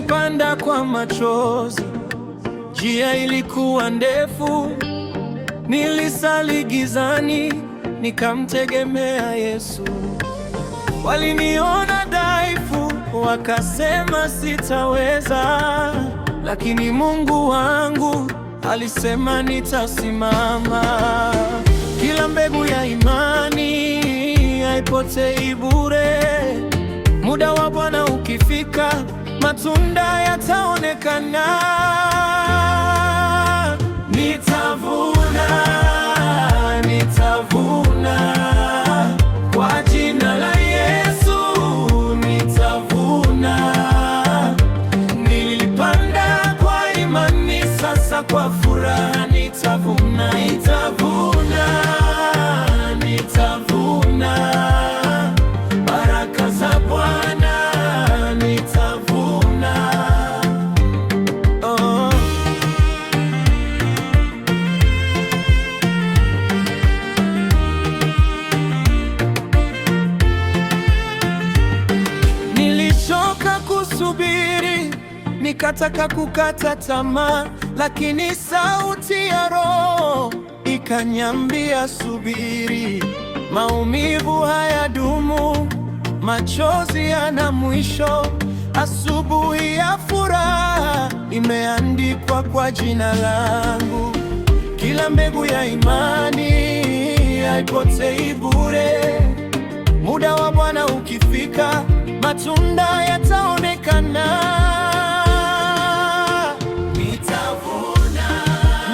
Nilipanda kwa machozi, njia ilikuwa ndefu. Nilisali gizani, nikamtegemea Yesu. Waliniona dhaifu, wakasema sitaweza, lakini Mungu wangu alisema nitasimama. Kila mbegu ya imani haipotei bure. Muda wa Bwana ukifika, matunda yataonekana. Nitavuna, nitavuna kwa jina la Yesu, nitavuna. Nilipanda kwa imani, sasa kwa furaha nitavuna, nitavuna, nitavuna baraka za Bwana, nitavuna. Oh. Nilichoka kusubiri, nikataka kukata tamaa, lakini sauti ya Roho ikaniambia subiri. Maumivu hayadumu, machozi yana mwisho. Asubuhi ya furaha imeandikwa kwa jina langu. Kila mbegu ya imani haipotei bure. Muda wa Bwana ukifika, matunda yataonekana. Nitavuna,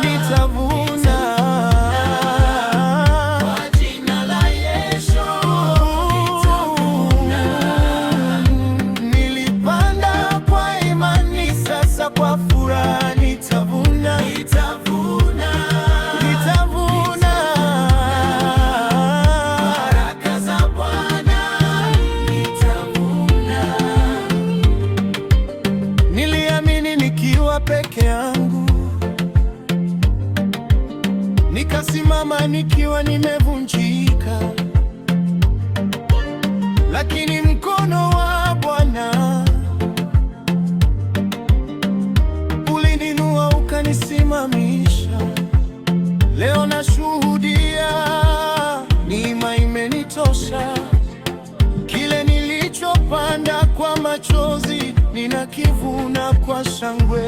nitavuna kwa jina la Yesu, nitavuna. Nilipanda kwa imani, sasa kwa furaha nitavuna, nitavuna, nitavuna baraka za Bwana, nitavuna. Niliamini nikiwa peke yangu, nikasimama nikiwa nimevunjika, lakini mkono wa Bwana ulininua ukanisimamisha. Leo nashuhudia, neema imenitosha. Kile nilichopanda kwa machozi, ninakivuna kwa shangwe.